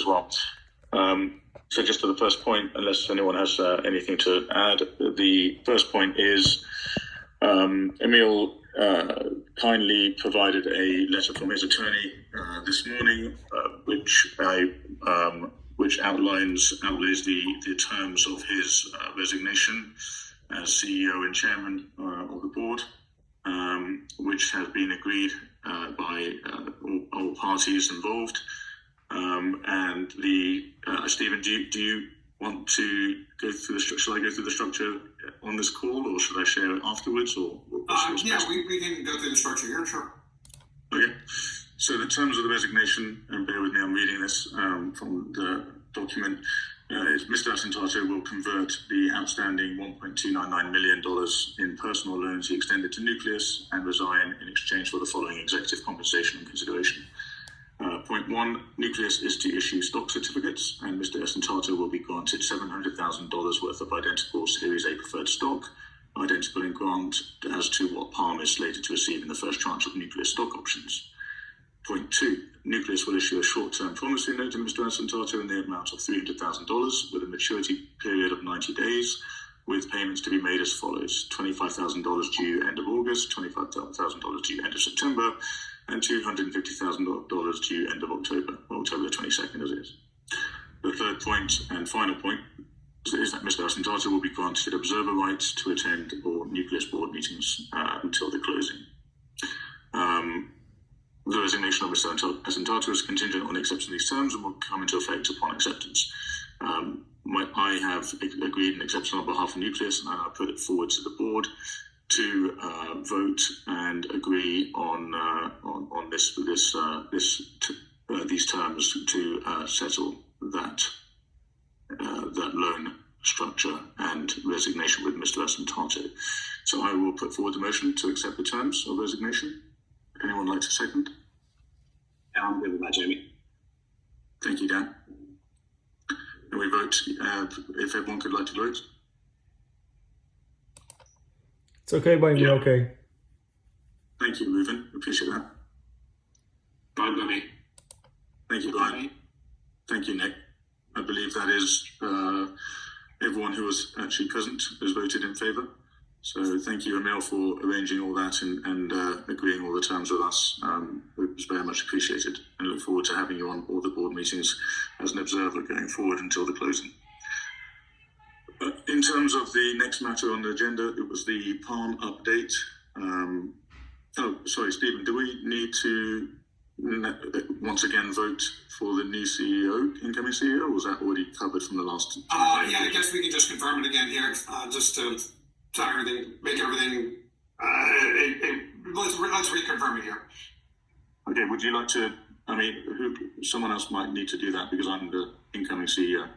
as well. So just to the first point, unless anyone has anything to add, the first point is Emil kindly provided a letter from his attorney this morning, which outlays the terms of his resignation as CEO and chairman of the board, which has been agreed by all parties involved. And Stephen, do you want to go through the structure? Shall I go through the structure on this call, or should I share it afterwards? Or we can go through the structure here, sure. Okay. So the terms of the resignation, and bear with me, I'm reading this from the document, is Mr. Asentato will convert the outstanding $1.299 million in personal loans he extended to Nucleus and resign in exchange for the following executive compensation and consideration. Point 1, Nucleus is to issue stock certificates, and Mr. Asentato will be granted $700,000 worth of identical Series A preferred stock, identical in grant as to what Palm is slated to receive in the first tranche of Nucleus stock options. Point 2, Nucleus will issue a short-term promissory note to Mr. Asentato in the amount of $300,000 with a maturity period of 90 days, with payments to be made as follows: $25,000 due end of August, $25,000 due end of September, and $250,000 due end of October the 22nd as it is. The third point and final point is that Mr. Asentato will be granted observer rights to attend all Nucleus board meetings until the closing. The resignation of Mr. Asentato is contingent on acceptance of these terms and will come into effect upon acceptance. I have agreed and accepted on behalf of Nucleus, and I put it forward to the board to vote and agree on these terms to settle that loan structure and resignation with Mr. Asentato. So I will put forward the motion to accept the terms of resignation. Anyone like to second? Yeah, I'm good with that, Jamie. Thank you, Dan. And we vote if everyone could like to vote. It's okay by me, okay. Thank you, Reuven. Appreciate that. Fine by me. Thank you, Brian. Thank you, Nick. I believe that is everyone who was actually present has voted in favour. So thank you, Emil, for arranging all that and agreeing all the terms with us. It was very much appreciated, and look forward to having you on all the board meetings as an observer going forward until the closing. In terms of the next matter on the agenda, it was the Palm update. Stephen, do we need to once again vote for the new CEO, incoming CEO, or was that already covered from the last? Yeah, I guess we can just confirm it again here, just to make everything. Let's reconfirm it here. Okay, would you like to? I mean, someone else might need to do that because I'm the incoming CEO.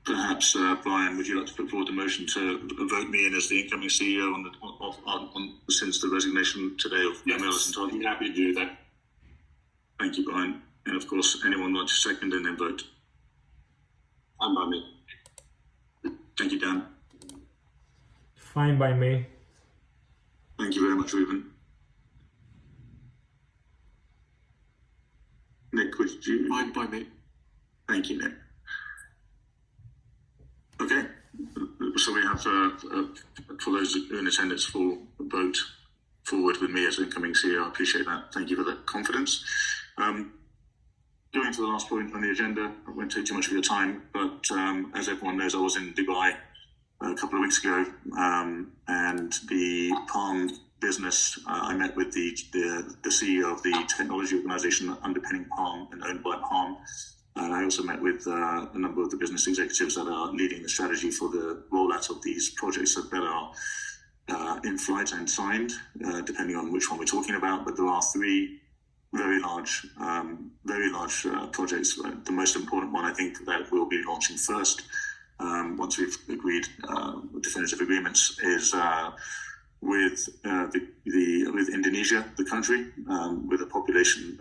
Perhaps, Brian, would you like to put forward the motion to vote me in as the incoming CEO since the resignation today of Emil Asentato? I'm happy to do that. Thank you, Brian. And of course, anyone like to second and then vote? Fine by me. Thank you, Dan. Fine by me. Thank you very much, Reuven. Nick, would you? Fine by me. Thank you, Nick. Okay, so we have, for those in attendance, for a vote forward with me as incoming CEO. I appreciate that. Thank you for the confidence. Going to the last point on the agenda, I won't take too much of your time, but as everyone knows, I was in Dubai a couple of weeks ago, and the Palm business, I met with the CEO of the technology organization underpinning Palm and owned by Palm. I also met with a number of the business executives that are leading the strategy for the rollout of these projects that are in flight and signed, depending on which one we're talking about. But there are three very large projects. The most important one, I think, that we'll be launching first, once we've agreed definitive agreements, is with Indonesia, the country, with a population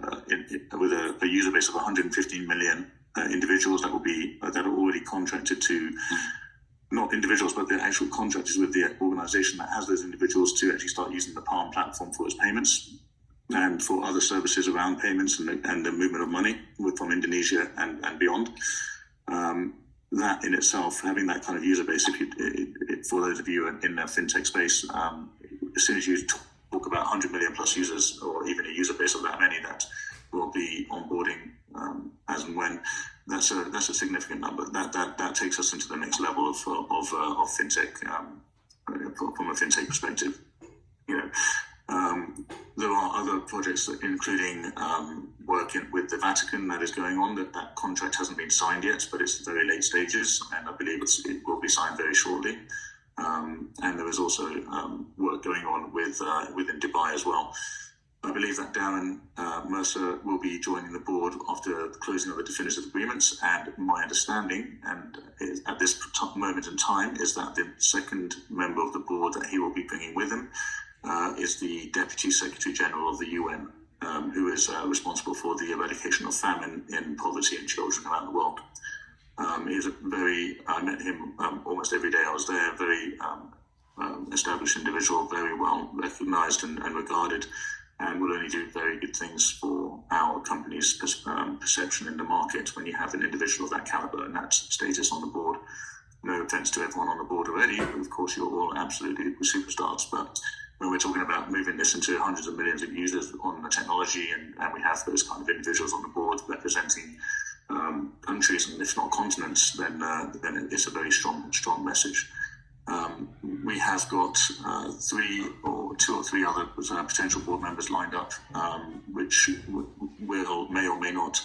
with a user base of 115 million individuals that are already contracted to, not individuals, but the actual contractors with the organization that has those individuals to actually start using the Palm platform for its payments. and for other services around payments and the movement of money from Indonesia and beyond. That in itself, having that kind of user base, for those of you in the fintech space, as soon as you talk about 100 million plus users, or even a user base of that many that will be onboarding as and when, that's a significant number. That takes us into the next level of fintech from a fintech perspective. There are other projects, including work with the Vatican, that is going on. That contract hasn't been signed yet, but it's very late stages, and I believe it will be signed very shortly. And there is also work going on within Dubai as well. I believe that Darren Mercer will be joining the board after the closing of the definitive agreements, and my understanding, and at this moment in time, is that the second member of the board that he will be bringing with him is the Deputy Secretary General of the UN, who is responsible for the eradication of famine in poverty in children around the world. He's I met him almost every day I was there, very established individual, very well recognized and regarded, and will only do very good things for our company's perception in the market when you have an individual of that caliber and that status on the board. No offense to everyone on the board already, but of course you're all absolutely superstars, but when we're talking about moving this into hundreds of millions of users on the technology, and we have those kind of individuals on the board representing countries and if not continents, then it's a very strong may We have got two or three other potential board members lined up, which may or may not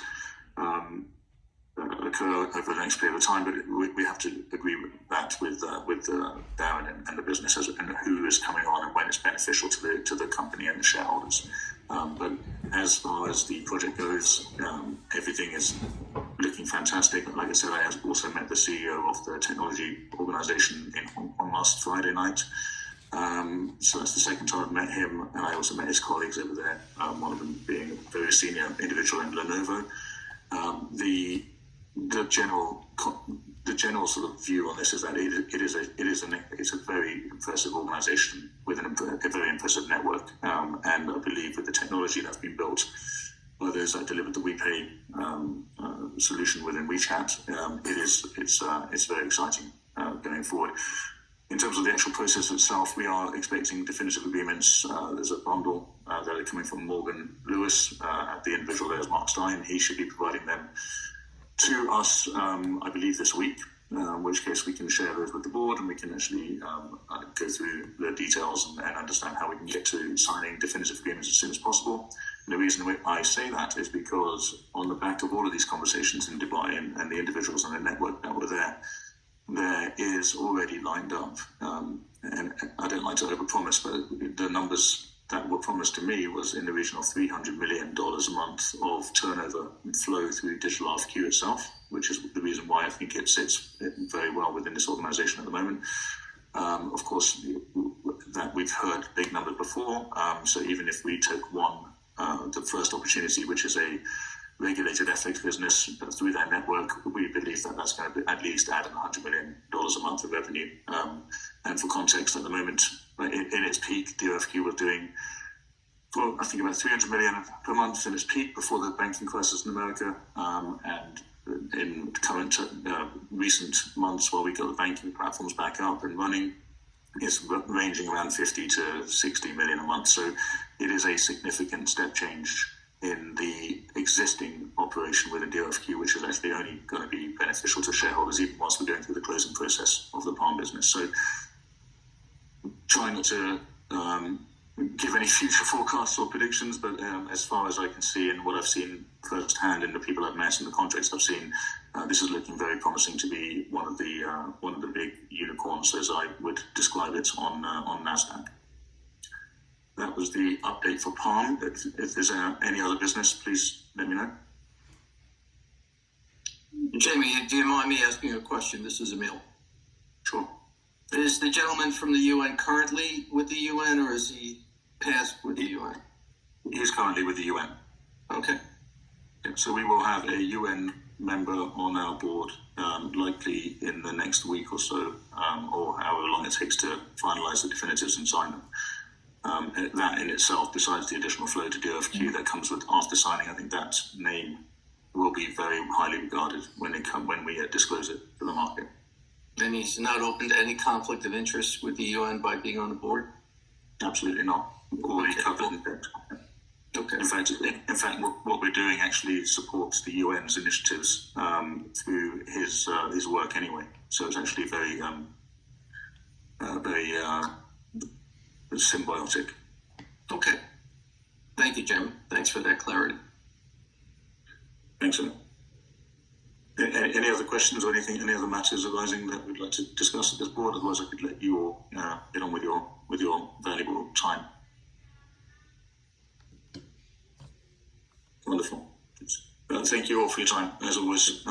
occur over the next period of time, but we have to agree with that with Darren and the business and who is coming on and when it's beneficial to the company and the shareholders. But as far as the project goes, everything is looking fantastic. Like I said, I also met the CEO of the technology organization in Hong Kong last Friday night. So that's the second time I've met him, and I also met his colleagues over there, one of them being a very senior individual in Lenovo. The general sort of view on this is that it's a very impressive organization with a very impressive network, and I believe with the technology that's been built by those that delivered the WePay solution within WeChat, it's very exciting going forward. In terms of the actual process itself, we are expecting definitive agreements. There's a bundle that are coming from Morgan Lewis. The individual there is Mark Stein. He should be providing them to us, I believe, this week, in which case we can share those with the board and we can actually go through the details and understand how we can get to signing definitive agreements as soon as possible. And the reason I say that is because on the back of all of these conversations in Dubai and the individuals in the network that were there is already lined up, and I don't like to overpromise, but the numbers that were promised to me was in the region of $300 million a month of turnover and flow through Digital RFQ itself, which is the reason why I think it sits very well within this organization at the moment. Of course, that we've heard big numbers before, so even if we took the first opportunity, which is a regulated FX business through their network, we believe that that's going to at least add $100 million a month of revenue. And for context, at the moment, in its peak, DRFQ was doing, I think about 300 million per month in its peak before the banking crisis in America. And in current recent months, while we got the banking platforms back up and running, it's ranging around 50 to 60 million a month. So it is a significant step change in the existing operation within DRFQ, which is actually only going to be beneficial to shareholders even whilst we're going through the closing process of the Palm business. So trying not to give any future forecasts or predictions, but as far as I can see and what I've seen firsthand in the people I've met and the contracts I've seen, this is looking very promising to be one of the big unicorns, as I would describe it, on NASDAQ. That was the update for Palm. If there's any other business, please let me know. Jamie, do you mind me asking you a question? This is Emil. Sure. Is the gentleman from the UN currently with the UN, or is he past with the UN? He's currently with the UN. Okay. So we will have a UN member on our board, likely in the next week or so, or however long it takes to finalise the definitives and sign them. that in itself, besides the additional flow to DOFQ that comes with after signing, I think that name will be very highly regarded when we disclose it to the market. And he's not open to any conflict of interest with the UN by being on the board? Absolutely not. Already covered in that. Okay. In fact, what we're doing actually supports the UN's initiatives through his work anyway. So it's actually very symbiotic. Okay. Thank you, Jim. Thanks for that clarity. Thanks, sir. Any other questions or anything? Any other matters arising that we'd like to discuss at this board? Otherwise, I could let you all get on with your valuable time. Wonderful. Thank you all for your time. As always,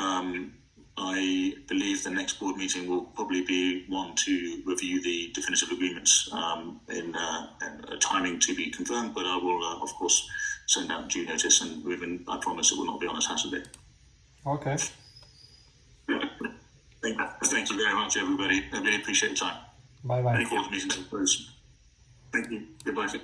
I believe the next board meeting will probably be one to review the definitive agreements in a timing to be confirmed, but I will, of course, send out due notice, and I promise it will not be on a Saturday. Okay. Thank you very much, everybody. I really appreciate your time. Bye bye. Thank you. The meeting is closed. Thank you. Goodbye.